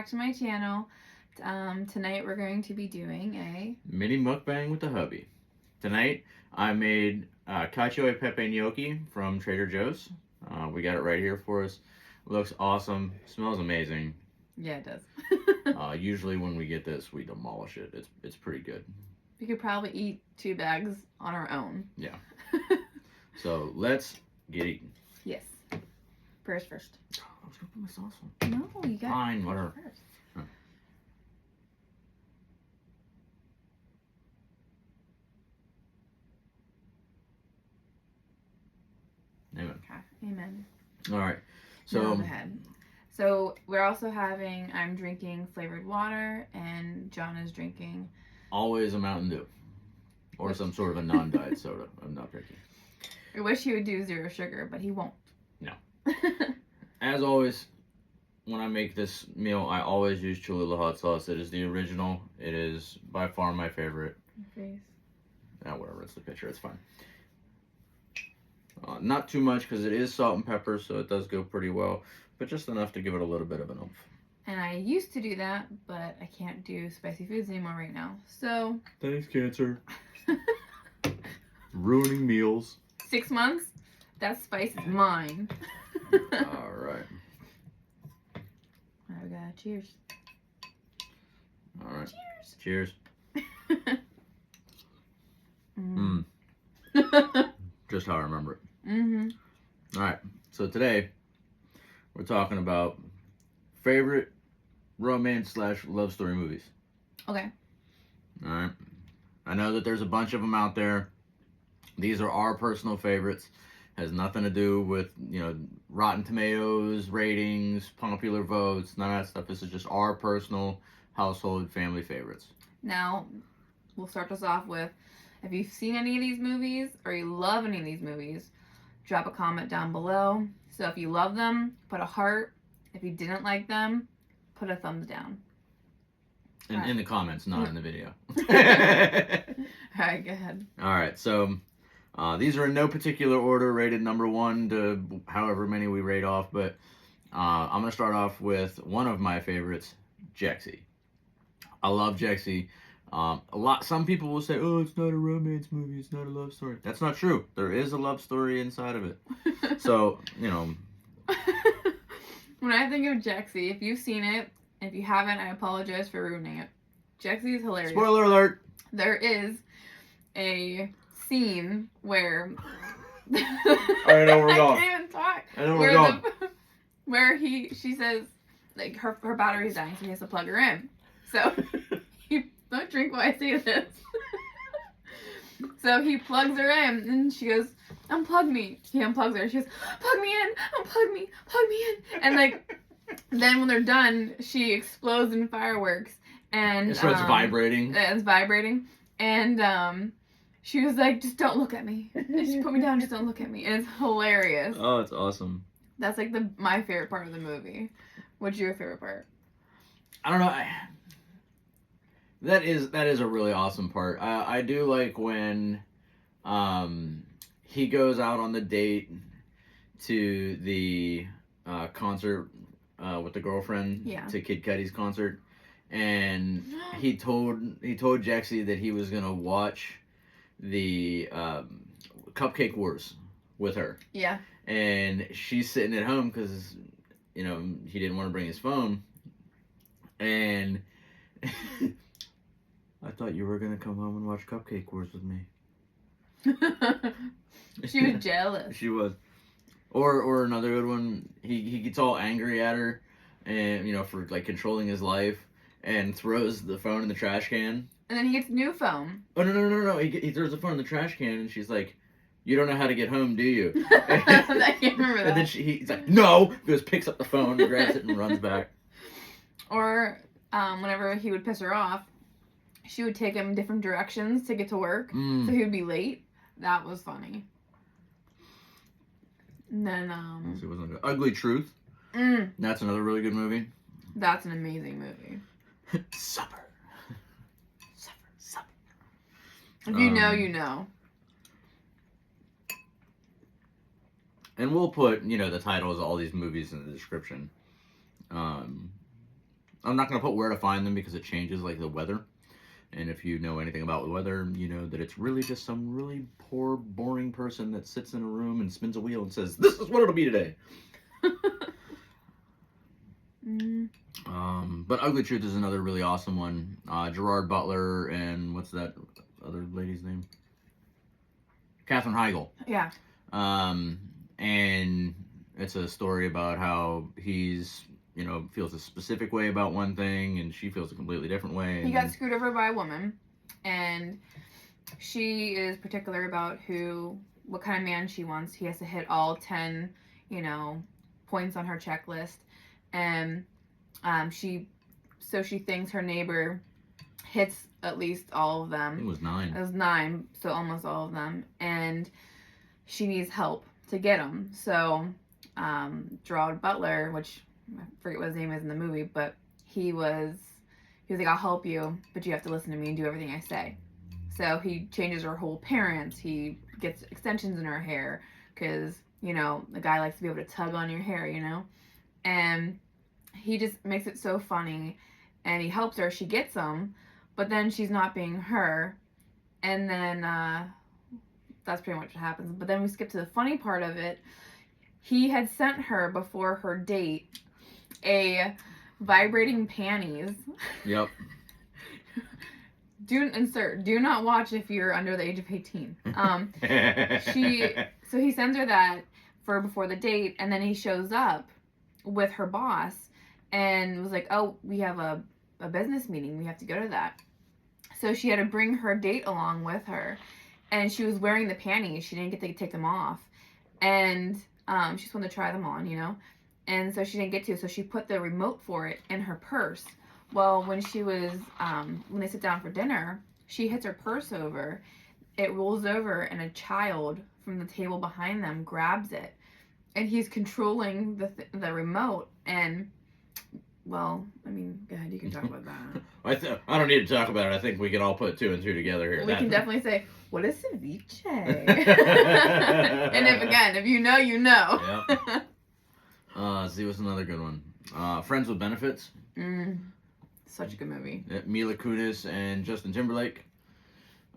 to my channel. Tonight we're going to be doing a mini mukbang with the hubby. Tonight I made cacio e pepe gnocchi from Trader Joe's. We got it right here for us. Looks awesome. Smells amazing. Yeah, it does. Usually when we get this, we demolish it. It's pretty good. We could probably eat 2 bags on our own. Yeah. So let's get eating. Yes. First. I was gonna put my sauce on. No, you got Fine, whatever. First. Amen. Okay. Amen. All right. So we're also I'm drinking flavored water, and John is drinking always a Mountain Dew or some sort of a non-diet soda. I'm not drinking. I wish he would do 0 sugar, but he won't. No. As always, when I make this meal, I always use Cholula hot sauce. It is the original. It is by far my favorite. Face. Whatever, it's the picture. It's fine. Not too much because it is salt and pepper, so it does go pretty well, but just enough to give it a little bit of an oomph. And I used to do that, but I can't do spicy foods anymore right now. So thanks, cancer. Ruining meals. 6 months. That spice is mine. All right. We got cheers. All right. Cheers. Just how I remember it. All right. So today we're talking about favorite romance/love story movies. Okay. All right. I know that there's a bunch of them out there. These are our personal favorites. Has nothing to do with, Rotten Tomatoes, ratings, popular votes, none of that stuff. This is just our personal household family favorites. Now, we'll start this off with, if you've seen any of these movies or you love any of these movies, drop a comment down below. So if you love them, put a heart. If you didn't like them, put a thumbs down. In the comments, not in the video. All right, go ahead. All right, so these are in no particular order, rated number 1 to however many we rate off, but I'm going to start off with one of my favorites, Jessie. I love Jessie. Some people will say, oh, it's not a romance movie, it's not a love story. That's not true. There is a love story inside of it. So, When I think of Jessie, if you've seen it, if you haven't, I apologize for ruining it. Jessie is hilarious. Spoiler alert! There is a scene where I know we're going. I can't even talk. I know we're going. Where she says, like, her battery's dying, so he has to plug her in. So don't drink while I say this. So he plugs her in, and she goes, unplug me. He unplugs her. She goes, plug me in, unplug me in. And like, then when they're done, she explodes in fireworks. And it starts vibrating. It's vibrating. And she was like, just don't look at me. She put me down, just don't look at me. And it's hilarious. Oh, it's awesome. That's like my favorite part of the movie. What's your favorite part? I don't know. That is a really awesome part. I do like when he goes out on the date to the concert with the girlfriend, to Kid Cudi's concert, and he told Jessie that he was gonna watch the Cupcake Wars with her. Yeah. And she's sitting at home because he didn't want to bring his phone, and I thought you were gonna come home and watch Cupcake Wars with me. She was jealous. She was. Or another good one, he gets all angry at her, and for like controlling his life, and throws the phone in the trash can. And then he gets a new phone. Oh no! He throws the phone in the trash can, and she's like, "You don't know how to get home, do you?" I can't remember that. And then he's like, "No!" Goes, picks up the phone, grabs it, and runs back. Or whenever he would piss her off, she would take him different directions to get to work, so he would be late. That was funny. And then It wasn't good. Ugly Truth. That's another really good movie. That's an amazing movie. Supper. If you know, you know. And we'll put, the titles of all these movies in the description. I'm not going to put where to find them because it changes like the weather. And if you know anything about the weather, you know that it's really just some really poor, boring person that sits in a room and spins a wheel and says, "This is what it'll be today." But Ugly Truth is another really awesome one. Gerard Butler and what's that other lady's name? Katherine Heigl. Yeah. And it's a story about how he's, feels a specific way about one thing and she feels a completely different way. He got screwed over by a woman, and she is particular about what kind of man she wants. He has to hit all 10, points on her checklist. And she thinks her neighbor hits at least all of them. It was 9. It was 9, so almost all of them. And she needs help to get them. So Gerard Butler, which I forget what his name is in the movie, but he was like, I'll help you, but you have to listen to me and do everything I say. So he changes her whole appearance. He gets extensions in her hair because, the guy likes to be able to tug on your hair, And he just makes it so funny, and he helps her. She gets them, but then she's not being her. And then that's pretty much what happens. But then we skip to the funny part of it. He had sent her before her date a vibrating panties. Yep. Do not watch if you're under the age of 18. So he sends her that for before the date, and then he shows up with her boss and was like, "Oh, we have a business meeting. We have to go to that." So she had to bring her date along with her, and she was wearing the panties. She didn't get to take them off, and she just wanted to try them on, and so she didn't get to. So she put the remote for it in her purse. Well, when they sit down for dinner, she hits her purse over. It rolls over, and a child from the table behind them grabs it, and he's controlling the remote. And well, I mean, go ahead, you can talk about that. I don't need to talk about it. I think we can all put 2 and 2 together here. We can definitely say, what is ceviche? And if you know, you know. Yep. Let's see, what's another good one? Friends with Benefits. Such a good movie. Mila Kunis and Justin Timberlake.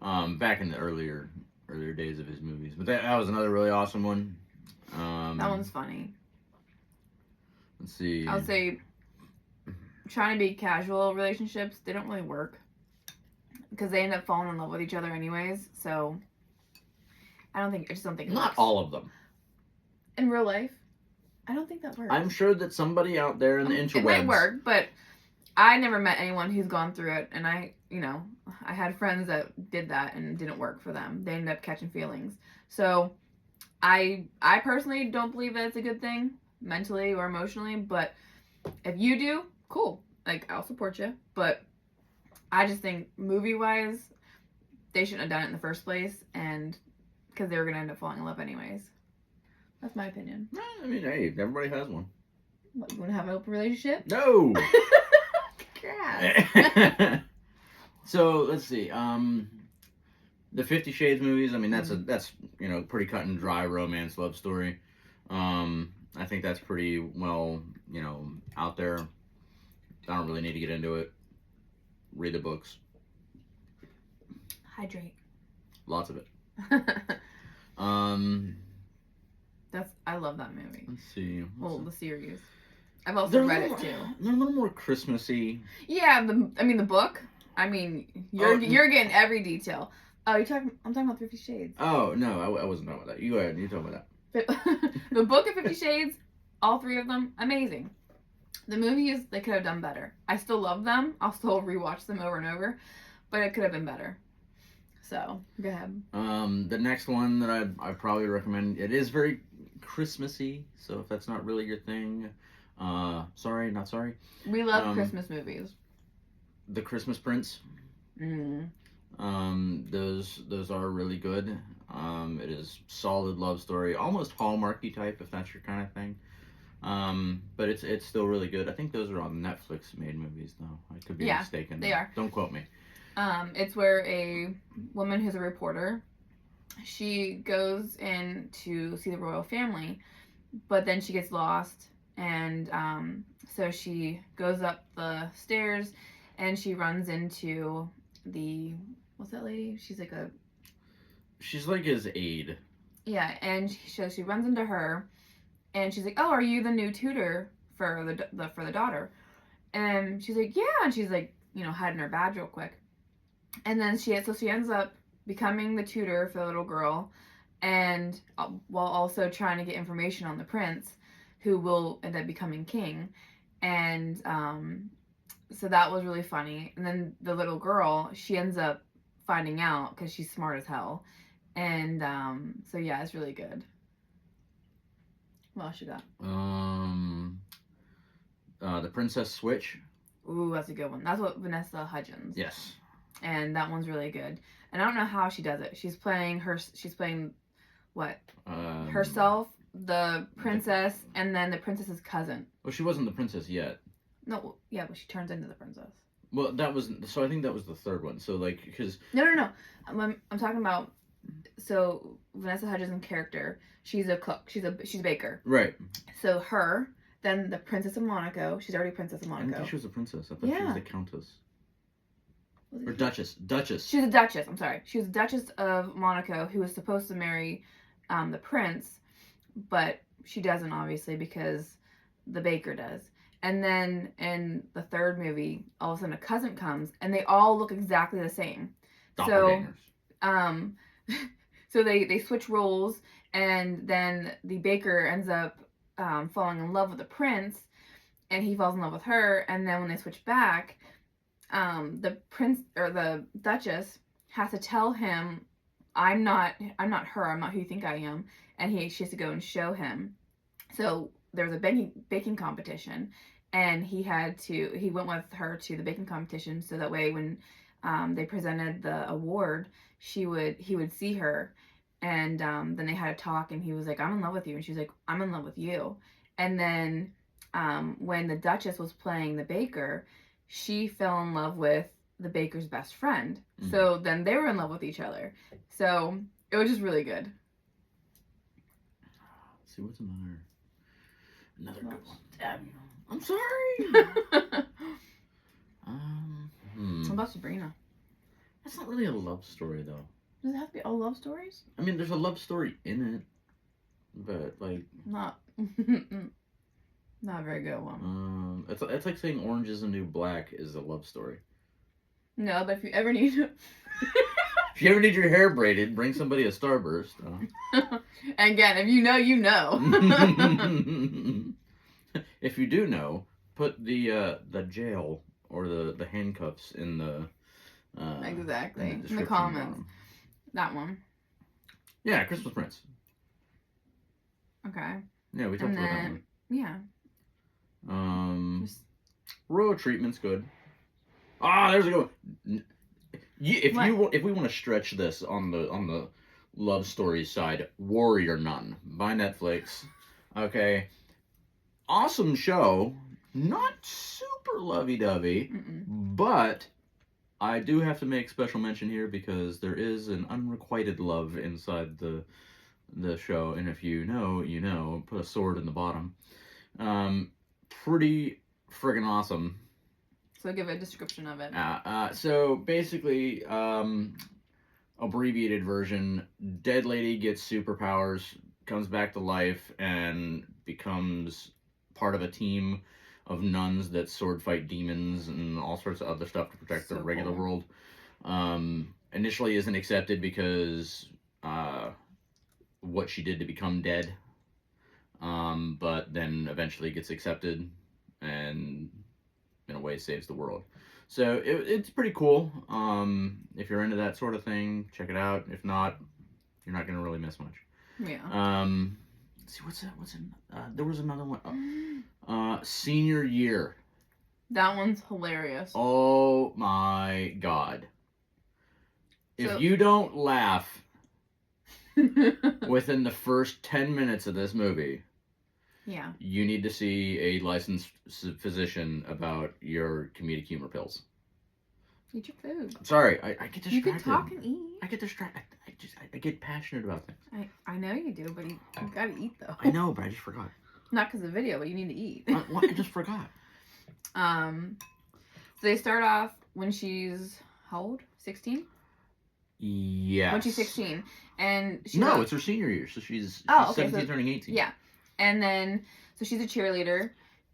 Back in the earlier days of his movies. But that was another really awesome one. That one's funny. Let's see. I would say trying to be casual relationships, they don't really work. Because they end up falling in love with each other anyways. So I just don't think it Not works. all of them. In real life, I don't think that works. I'm sure that somebody out there in the interwebs. It might work, but I never met anyone who's gone through it, and I had friends that did that and it didn't work for them. They ended up catching feelings. So I personally don't believe that it's a good thing, mentally or emotionally, but if you do, cool. Like, I'll support you. But I just think movie-wise, they shouldn't have done it in the first place, and because they were going to end up falling in love anyways. That's my opinion. I mean, hey, everybody has one. What, you want to have an open relationship? No! Yeah. So, let's see. The 50 Shades movies, I mean, that's pretty cut and dry romance love story. I think that's pretty well, out there. I don't really need to get into it. Read the books. Hydrate. Lots of it. I love that movie. Let's see. Well, the series. I've also read it too. They're a little more Christmassy. Yeah, the book. I mean, you're getting every detail. Oh, I'm talking about 50 Shades. Oh no, I wasn't talking about that. You go ahead. You talk about that. The book of 50 Shades, all 3 of them, amazing. The movies, they could have done better. I still love them. I'll still rewatch them over and over, but it could have been better. So go ahead. The next one that I probably recommend. It is very Christmassy, so if that's not really your thing, sorry, not sorry. We love Christmas movies. The Christmas Prince. Those are really good. It is solid love story, almost Hallmarky type, if that's your kind of thing. But it's still really good. I think those are on Netflix made movies though. I could be mistaken. They are. Don't quote me. It's where a woman who's a reporter, she goes in to see the royal family, but then she gets lost And so she goes up the stairs and she runs into the, what's that lady? She's like his aide. Yeah, and she runs into her and she's like, oh, are you the new tutor for the daughter? And she's like, yeah. And she's like, hiding her badge real quick. And then she ends up becoming the tutor for the little girl, and while also trying to get information on the prince, who will end up becoming king. And so that was really funny. And then the little girl, she ends up finding out because she's smart as hell. And so yeah, it's really good. What else you got? The Princess Switch. Ooh, that's a good one. That's what Vanessa Hudgens. Yes. And that one's really good. And I don't know how she does it. She's playing what? Herself, the princess, and then the princess's cousin. Well, she wasn't the princess yet. No, yeah, but she turns into the princess. Well, I think that was the third one. So, like, because... No. I'm talking about... So, Vanessa Hudgens' character, she's a cook. She's a baker. Right. So, her, then the Princess of Monaco. She's already Princess of Monaco. I didn't think she was a princess. I thought she was a countess. Or Duchess. She was a Duchess. I'm sorry. She was a Duchess of Monaco who was supposed to marry the prince, but she doesn't, obviously, because the baker does. And then in the third movie, all of a sudden a cousin comes, and they all look exactly the same. So, so they switch roles, and then the baker ends up falling in love with the prince, and he falls in love with her. And then when they switch back, the prince or the Duchess has to tell him, I'm not her. I'm not who you think I am. And she has to go and show him. So there was a baking competition, and he went with her to the baking competition, so that way when they presented the award, he would see her, and then they had a talk, and he was like, I'm in love with you, and she was like, I'm in love with you. And then when the Duchess was playing the baker, she fell in love with the baker's best friend. Mm-hmm. So then they were in love with each other. So it was just really good. Let's see, what's another good one? I'm sorry. What about Sabrina? That's not really a love story, though. Does it have to be all love stories? I mean, there's a love story in it, but like not a very good one. It's like saying Orange is the New Black is a love story. No, but if you ever need if you ever need your hair braided, bring somebody a Starburst. And again, if you know, you know. If you do know, put the jail or the handcuffs in the exactly in the comments. That one. Yeah, Christmas Prince. Okay. Yeah, we talked about that one. Yeah. Royal Treatment's good. There's a good one. If we want to stretch this on the love story side, Warrior Nun by Netflix. Okay. Awesome show. Not super lovey-dovey, but I do have to make special mention here because there is an unrequited love inside the show, and if you know, you know. Put a sword in the bottom. Pretty friggin' awesome. So give a description of it. So basically, abbreviated version, dead lady gets superpowers, comes back to life, and becomes part of a team of nuns that sword fight demons and all sorts of other stuff to protect the regular world. Initially isn't accepted because what she did to become dead, but then eventually gets accepted and in a way saves the world. So it's pretty cool. If you're into that sort of thing, check it out. If not, you're not gonna really miss much. Yeah. Let's see, what's that? There was another one. Senior Year. That one's hilarious. Oh my god. If you don't laugh within the first 10 minutes of this movie, yeah, you need to see a licensed physician about your comedic humor pills. Eat your food. Sorry, I get distracted. You can talk and eat. I get distracted. I get passionate about things. I know you do, but you gotta eat though. I know, but I just forgot. Not because of the video, but you need to eat. I just forgot. So they start off when she's how old? 16? Yes. When she's 16. And she's no, it's her senior year, so she's 17 turning 18. Yeah. And then so she's a cheerleader,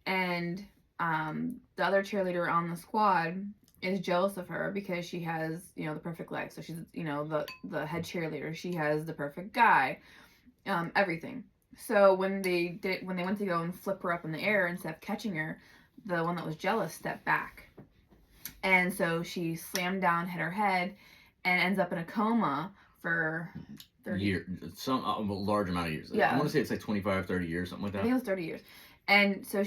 and the other cheerleader on the squad is jealous of her because she has, you know, the perfect life. So she's, you know, the head cheerleader. She has the perfect guy. Everything. So when they went to go and flip her up in the air instead of catching her, the one that was jealous stepped back. And so she slammed down, hit her head, and ends up in a coma for 30 years. A large amount of years. Yeah. I want to say it's like 25, 30 years, something like that. I think it was 30 years. And so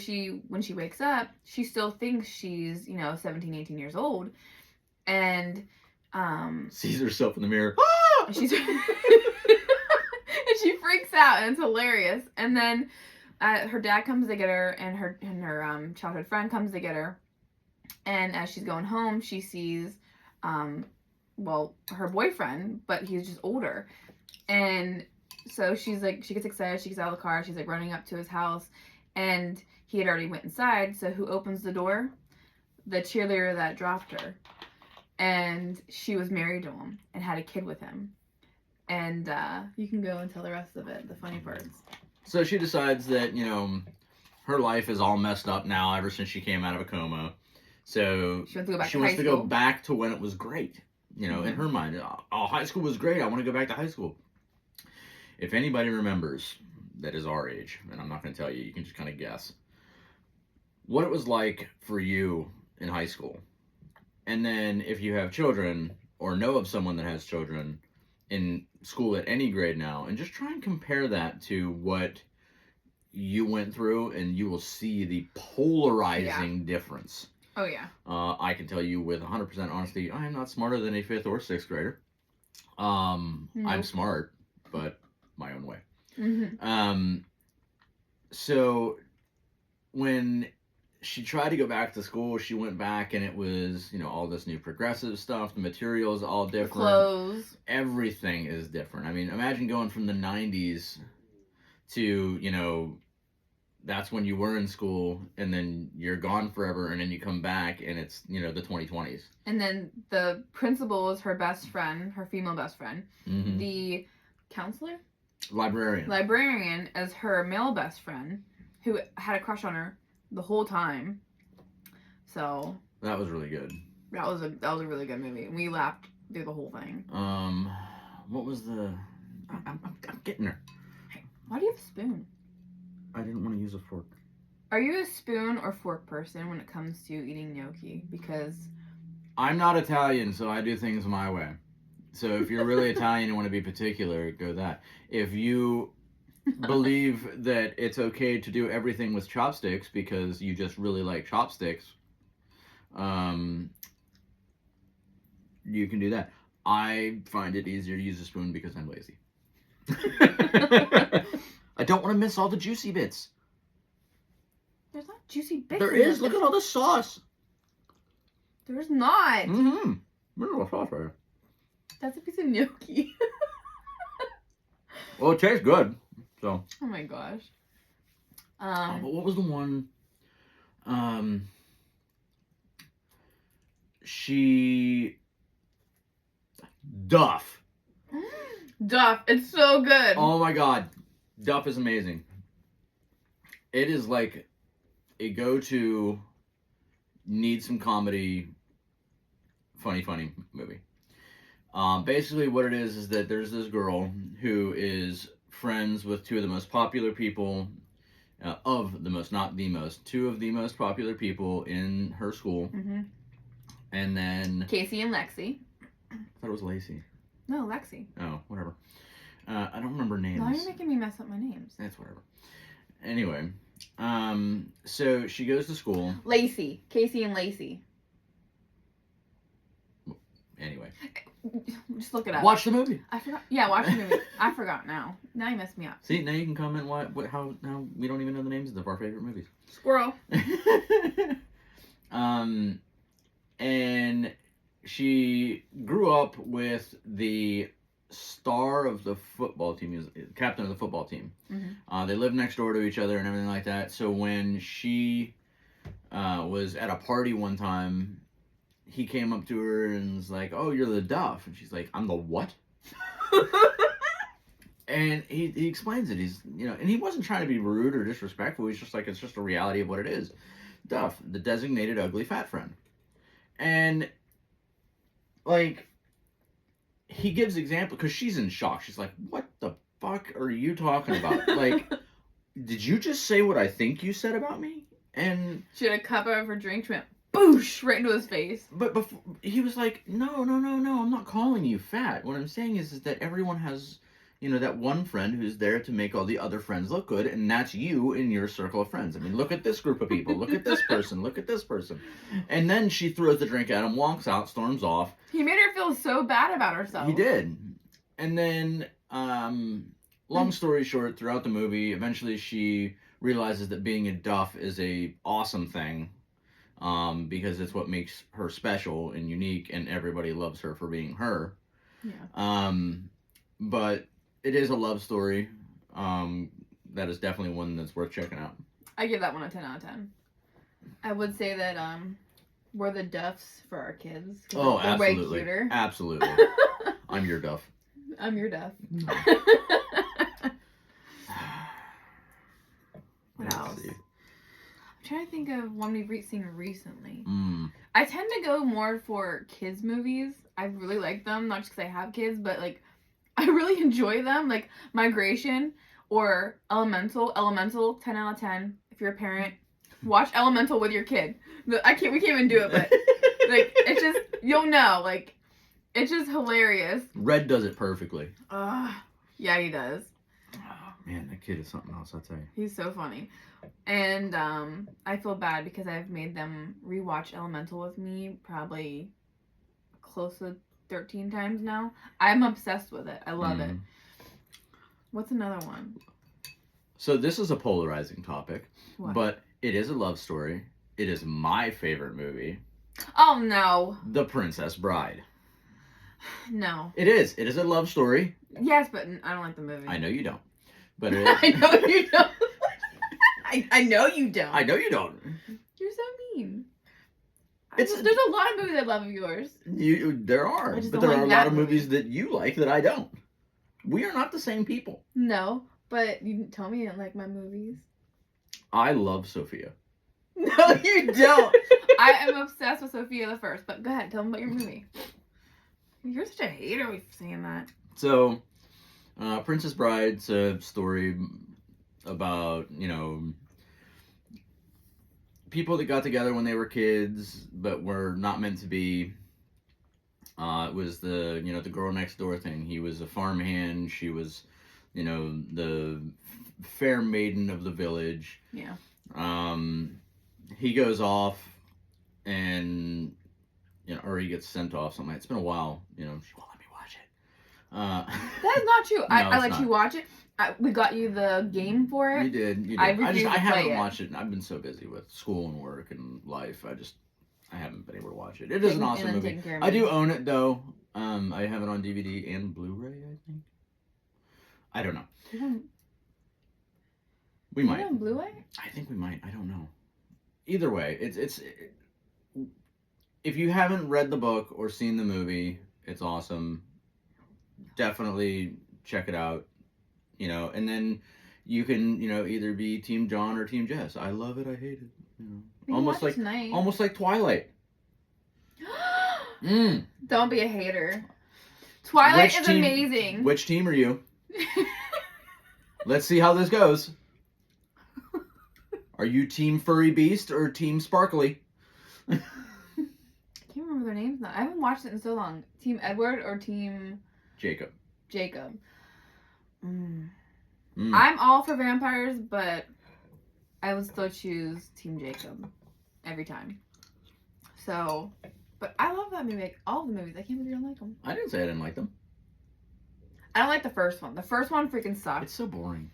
when she wakes up, she still thinks she's, you know, 17, 18 years old. And sees herself in the mirror. And she's and she freaks out, and it's hilarious. And then her dad comes to get her, and her childhood friend comes to get her. And as she's going home, she sees her boyfriend, but he's just older. And so she's like, she gets excited, she gets out of the car, she's like running up to his house, and he had already went inside. So who opens the door? The cheerleader that dropped her. And she was married to him and had a kid with him. And you can go and tell the rest of it, the funny parts. So she decides that, you know, her life is all messed up now ever since she came out of a coma. So she wants to go back she wants to go back to when it was great. You know, in her mind, oh, high school was great. I want to go back to high school. If anybody remembers that is our age, and I'm not going to tell you, you can just kind of guess, what it was like for you in high school. And then if you have children or know of someone that has children in school at any grade now, and just try and compare that to what you went through, and you will see the polarizing difference. Oh, yeah. I can tell you with 100% honesty, I am not smarter than a 5th or 6th grader. Nope. I'm smart, but my own way. Mm-hmm. So when she tried to go back to school, she went back, and it was, you know, all this new progressive stuff. The materials all different. The clothes. Everything is different. I mean, imagine going from the 90s to, you know, that's when you were in school, and then you're gone forever, and then you come back, and it's, you know, the 2020s. And then the principal is her best friend, her female best friend. Mm-hmm. The counselor? Librarian as her male best friend, who had a crush on her the whole time. So that was really good. That was a really good movie. We laughed through the whole thing. What was the? I'm getting her. Hey, why do you have a spoon? I didn't want to use a fork. Are you a spoon or fork person when it comes to eating gnocchi? Because I'm not Italian, so I do things my way. So if you're really Italian and want to be particular, go that. If you believe that it's okay to do everything with chopsticks because you just really like chopsticks, you can do that. I find it easier to use a spoon because I'm lazy. I don't want to miss all the juicy bits. There's not juicy bits. There is. Look at all the sauce. There's not. Mm-hmm. There's no sauce right here. That's a piece of gnocchi. Well, it tastes good. So. Oh my gosh. But what was the one? Duff. Duff. It's so good. Oh my god. Duff is amazing. It is like a go-to, need some comedy, funny movie. Basically what it is that there's this girl who is friends with two of the most popular people, two of the most popular people in her school. Mm-hmm. And then Casey and Lexi. I thought it was Lacey. No, Lexi. Oh, whatever. I don't remember names. Now you're making me mess up my names. That's whatever. Anyway, so she goes to school. Lacey. Casey and Lacey. Anyway. Just look it up. Watch the movie. I forgot. Yeah, watch the movie. I forgot now. Now you messed me up. See, now you can comment how we don't even know the names of our favorite movies. Squirrel. And she grew up with the star of the football team. He was captain of the football team. Mm-hmm. They lived next door to each other and everything like that. So when she was at a party one time, he came up to her and was like, "Oh, you're the Duff," and she's like, "I'm the what?" And he explains it. He's, and he wasn't trying to be rude or disrespectful. He's just like, it's just a reality of what it is. Duff, the designated ugly fat friend. And, like, he gives example, because she's in shock. She's like, what the fuck are you talking about? Like, did you just say what I think you said about me? And she had a cup of her drink. She went boosh right into his face. But before, he was like, no, I'm not calling you fat. What I'm saying is that everyone has, that one friend who's there to make all the other friends look good, and that's you in your circle of friends. I mean, look at this group of people. Look at this person. Look at this person. And then she throws the drink at him, walks out, storms off. He made her feel so bad about herself. He did. And then, long story short, throughout the movie, eventually she realizes that being a Duff is a awesome thing, because it's what makes her special and unique, and everybody loves her for being her. Yeah. But it is a love story. That is definitely one that's worth checking out. I give that one a 10 out of 10. I would say that we're the Duffs for our kids. Oh, they're absolutely. way cuter. Absolutely. I'm your Duff. I'm your Duff. What else? I'm trying to think of one we've seen recently. I tend to go more for kids movies. I really like them, not just because I have kids, but like I really enjoy them. Like Migration or Elemental. Elemental, 10 out of 10. If you're a parent, watch Elemental with your kid. We can't even do it, but like it's just, you'll know. Like it's just hilarious. Red does it perfectly. Yeah, he does. Oh, man, that kid is something else, I'll tell you. He's so funny. And I feel bad because I've made them rewatch Elemental with me probably close to 13 times now. I'm obsessed with it. I love it. What's another one? So this is a polarizing topic, What? But it is a love story. It is my favorite movie. Oh, no. The Princess Bride. No. It is. It is a love story. Yes, but I don't like the movie. I know you don't. But it is. I know you don't. I know you don't. I know you don't. You're so mean. There's a lot of movies I love of yours. There are. I just But don't there are like a lot that of movie. movies that you like that I don't. We are not the same people. No, but you didn't tell me you didn't like my movies. I love Sophia. No, you don't. I am obsessed with Sophia the First, but go ahead, tell me about your movie. You're such a hater for saying that. So, Princess Bride's a story about, people that got together when they were kids, but were not meant to be. It was the girl next door thing. He was a farmhand. She was, the fair maiden of the village. Yeah. He goes off and, or he gets sent off something. It's been a while, she won't let me watch it. That is not true. No, I it's let not. you watch it. We got you the game for it. You did. I I refuse to haven't play it. watched it. And I've been so busy with school and work and life. I haven't been able to watch it. It is an awesome movie. I do own it though. I have it on DVD and Blu-ray, I think. I don't know. We might. On Blu-ray? I think we might. I don't know. Either way, it's if you haven't read the book or seen the movie, it's awesome. Definitely check it out. And then you can, either be Team John or Team Jess. I love it. I hate it. Almost like Twilight. Don't be a hater. Twilight is amazing. Which team are you? Let's see how this goes. Are you Team Furry Beast or Team Sparkly? I can't remember their names now. I haven't watched it in so long. Team Edward or Team Jacob. I'm all for vampires, but I would still choose Team Jacob every time. So, but I love that movie. Like, all of the movies. I can't believe you don't like them. I didn't say I didn't like them. I don't like the first one. The first one freaking sucked. It's so boring.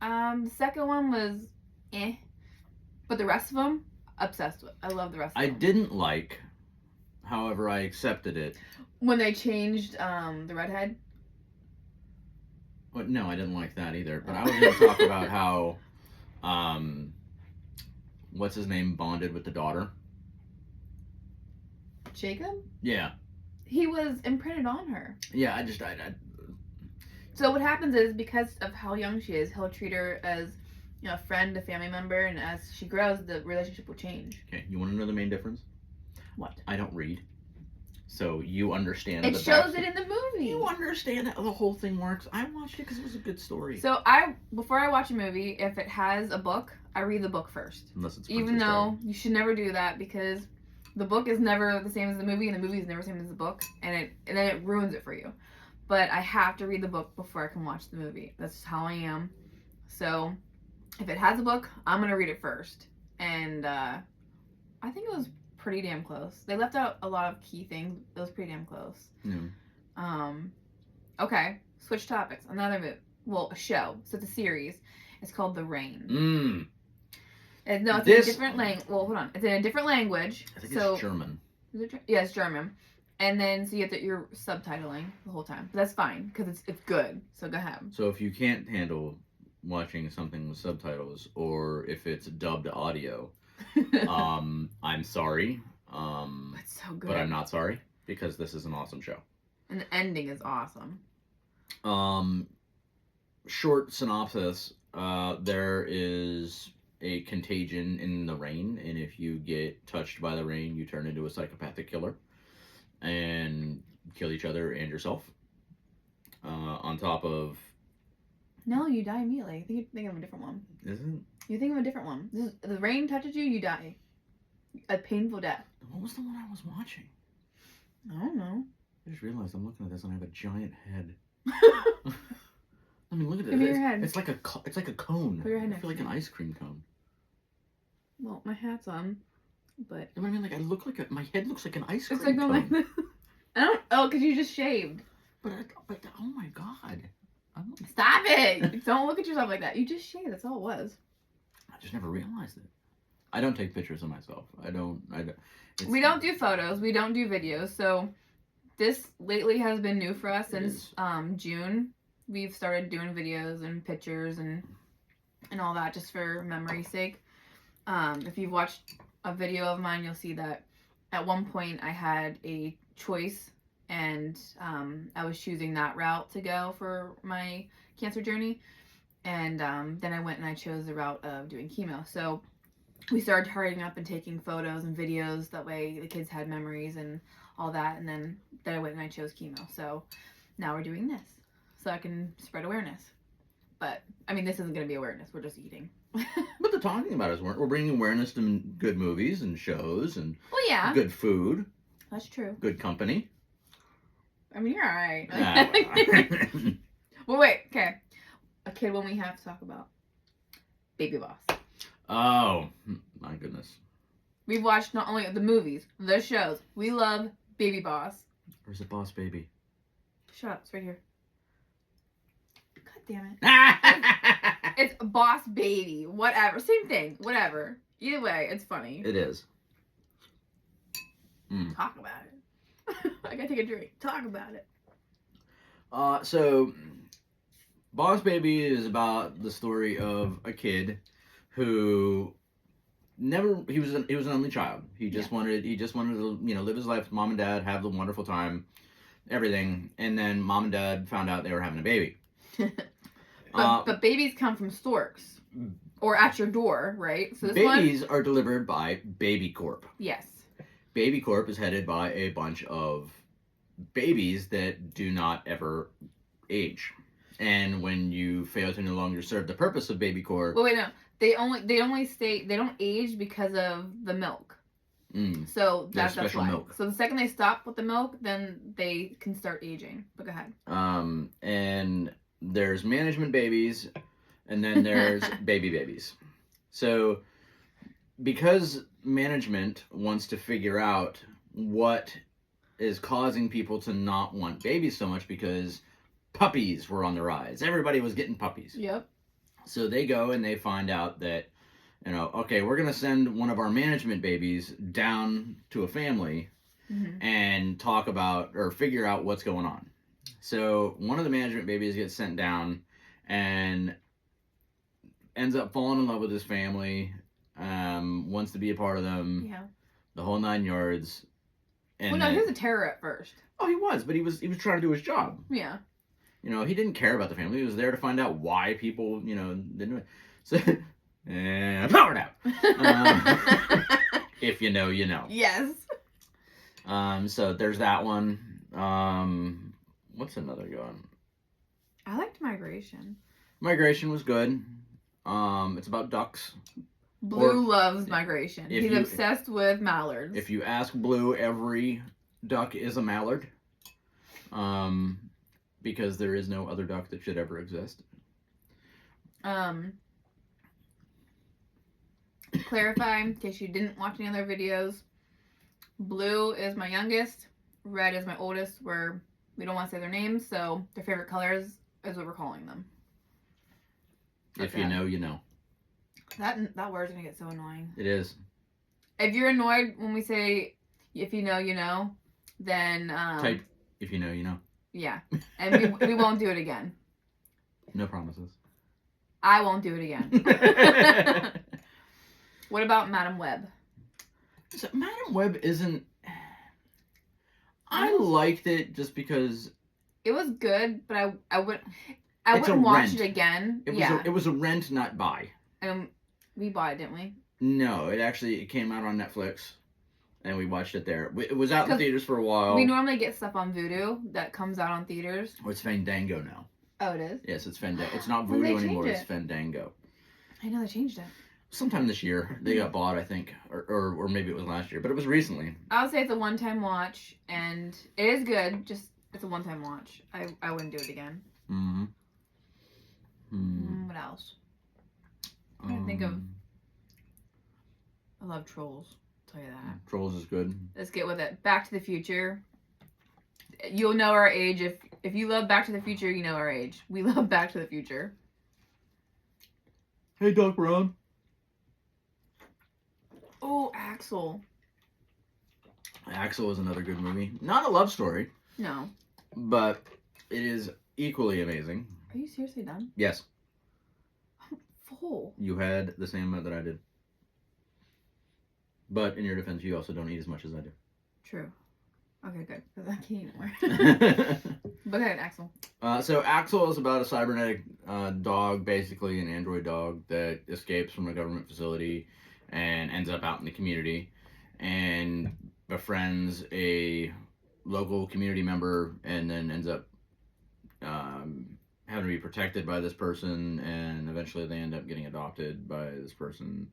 The second one was eh. But the rest of them, obsessed with. I love the rest of them. I didn't like, however, I accepted it. When they changed the redhead? Well, no, I didn't like that either. But I was going to talk about how, what's his name, bonded with the daughter. Jacob? Yeah. He was imprinted on her. Yeah, I So what happens is, because of how young she is, he'll treat her as, you know, a friend, a family member, and as she grows, the relationship will change. Okay, you want to know the main difference? What? I don't read. So you understand. It shows it in the movie. You understand how the whole thing works. I watched it because it was a good story. So before I watch a movie, if it has a book, I read the book first. Unless it's even though you should never do that, because the book is never the same as the movie, and the movie is never the same as the book, and then it ruins it for you. But I have to read the book before I can watch the movie. That's just how I am. So if it has a book, I'm gonna read it first. And I think it was pretty damn close. They left out a lot of key things. It was pretty damn close. Yeah. Okay, switch topics. Another movie. Well, a show. So it's a series. It's called The Rain. And no, it's in a different language. Well, hold on. It's in a different language. I think it's German. Is it? Yeah, it's German. And then so you're subtitling the whole time. But that's fine because it's good. So go ahead. So if you can't handle watching something with subtitles, or if it's dubbed audio, I'm sorry. That's so good. But I'm not sorry, because this is an awesome show. And the ending is awesome. Short synopsis. There is a contagion in the rain, and if you get touched by the rain, you turn into a psychopathic killer and kill each other and yourself. On top of... No, you die immediately. I think you're thinking of a different one. Isn't? You think of a different one. The rain touches you, you die. A painful death. What was the one I was watching? I don't know. I just realized I'm looking at this and I have a giant head. I mean, look at it. Give me your head. It's like a cone. Put your head I next feel like to an me. ice cream cone. Well, my hat's on, but... You know what I mean? Like, I look like my head looks like an ice cream It's like, cone. like this. I don't... Oh, because you just shaved. But oh my god. Stop it! Don't look at yourself like that. You just shaved. That's all it was. I just never realized it. I don't take pictures of myself. We don't do photos. We don't do videos. So this lately has been new for us since June. We've started doing videos and pictures and all that just for memory's sake. If you've watched a video of mine, you'll see that at one point I had a choice, and I was choosing that route to go for my cancer journey. And then I went and I chose the route of doing chemo. So we started hurrying up and taking photos and videos. That way the kids had memories and all that. And then I went and I chose chemo. So now we're doing this so I can spread awareness. But, I mean, this isn't going to be awareness. We're just eating. But the talking about it is we're bringing awareness to good movies and shows and good food. That's true. Good company. I mean, you're all right. Well, wait. Okay. A kid one we have to talk about. Baby Boss. Oh, my goodness. We've watched not only the movies, the shows. We love Baby Boss. Where's the Boss Baby? Shut up. It's right here. God damn it. It's Boss Baby. Whatever. Same thing. Whatever. Either way, it's funny. It is. Talk about it. I gotta take a drink. Talk about it. So, Boss Baby is about the story of a kid who he was an only child. He just wanted to, live his life with mom and dad, have the wonderful time, everything. And then mom and dad found out they were having a baby. But babies come from storks or at your door, right? So this babies are delivered by Baby Corp. Yes. Baby Corp is headed by a bunch of babies that do not ever age. And when you fail to no longer serve the purpose of Baby Corp... Well, wait, no. They don't age because of the milk. So that's why. Milk. So the second they stop with the milk, then they can start aging. But go ahead. And there's management babies, and then there's babies. So because management wants to figure out what is causing people to not want babies so much, because puppies were on the rise. Everybody was getting puppies. Yep. So they go and they find out that, okay, we're going to send one of our management babies down to a family and talk about or figure out what's going on. So one of the management babies gets sent down and ends up falling in love with his family, wants to be a part of them, Yeah. the whole 9 yards. And Well, no, he was a terror at first. Oh, he was, but he was trying to do his job. Yeah. You know, he didn't care about the family. He was there to find out why people, you know, didn't do it. So, and powered out. If you know, you know. Yes. So there's that one. What's another good one? I liked Migration. Migration was good. It's about ducks. Blue loves Migration. if He's you- obsessed with mallards. If you ask Blue, every duck is a mallard. Because there is no other duck that should ever exist. Clarify, in case you didn't watch any other videos, Blue is my youngest, Red is my oldest. We don't want to say their names, so their favorite colors is what we're calling them. If you know, you know. That word's gonna get so annoying. It is. If you're annoyed when we say if you know, you know, then Type if you know, you know. Yeah, and we won't do it again. No promises. I won't do it again. What about Madam Web? So Madam Web isn't. I liked it just because It was good, but I It's wouldn't a watch rent. it again. it was a rent, not buy. And we bought it, didn't we? No, it came out on Netflix, and we watched it there. It was out in 'Cause theaters for a while. We normally get stuff on Vudu that comes out on theaters. Oh, it's Fandango now. Oh, it is? Yes, it's Fandango. It's not When did Voodoo they anymore. change It's it? Fandango. I know they changed it. Sometime this year they got bought, I think, or maybe it was last year, but it was recently. I would say it's a one-time watch, and it is good. Just it's a one-time watch. I wouldn't do it again. What else? I'm trying to think of. I love Trolls. I'll tell you that. Trolls is good. Let's get with it. Back to the Future. You'll know our age if you love Back to the Future. You know our age. We love Back to the Future. Hey, Doc Brown. Oh, Axel. Axel is another good movie. Not a love story, No. but it is equally amazing. Are you seriously done? Yes, I'm full. you had the same amount that I did. But in your defense, you also don't eat as much as I do. True. Okay, good. Because I can't eat anymore. But go ahead, Axel. So Axel is about a cybernetic dog, basically an android dog that escapes from a government facility and ends up out in the community and befriends a local community member and then ends up having to be protected by this person, and eventually they end up getting adopted by this person.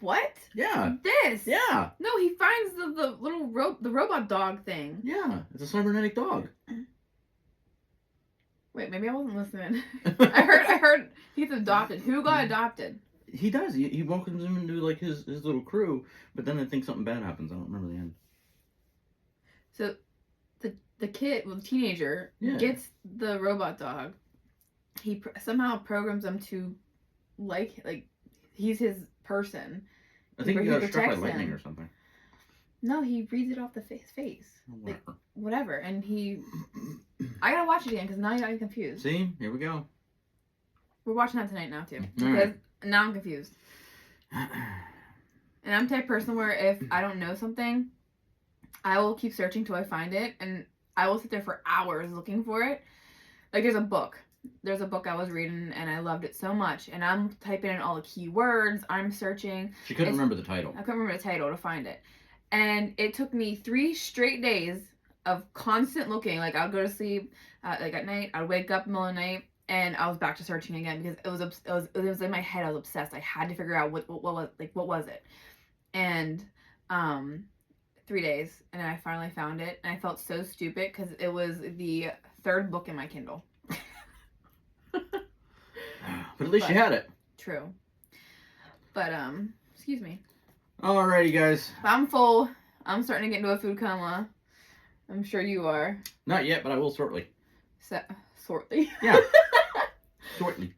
What? Yeah. This? Yeah. No, he finds the little robot dog thing. Yeah. It's a cybernetic dog. Wait, maybe I wasn't listening. I heard he's adopted. Who got adopted? He does. He welcomes him into like his little crew, but then I think something bad happens. I don't remember the end. So the kid, the teenager, Yeah. gets the robot dog. He somehow programs him to like he's his person. I think He he got struck by protects lightning him. or something. No, he reads it off the face. Like, whatever. And I gotta watch it again because now you got me confused. See, here we go. We're watching that tonight now too. All Because right. now I'm confused. And I'm the type of person where if I don't know something, I will keep searching till I find it, and I will sit there for hours looking for it. Like there's a book I was reading and I loved it so much, and I'm typing in all the keywords, I'm searching. She couldn't remember the title. I couldn't remember the title to find it. And it took me 3 straight days of constant looking. Like I would go to sleep like at night, I'd wake up in the middle of the night, and I was back to searching again because it was in my head. I was obsessed. I had to figure out what was it. And 3 days, and I finally found it, and I felt so stupid because it was the 3rd book in my Kindle. But at least you had it. True. But excuse me. Alrighty, guys. But I'm full. I'm starting to get into a food coma. I'm sure you are. Not yet, but I will shortly. Shortly. Yeah. Shortly.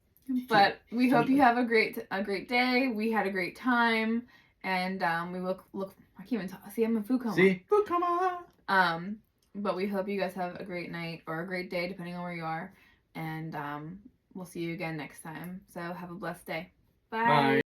But we hope you have a great day. We had a great time, and we look. I can't even talk. See, I'm in food coma. See? Food coma. But we hope you guys have a great night or a great day, depending on where you are. And we'll see you again next time. So have a blessed day. Bye. Bye.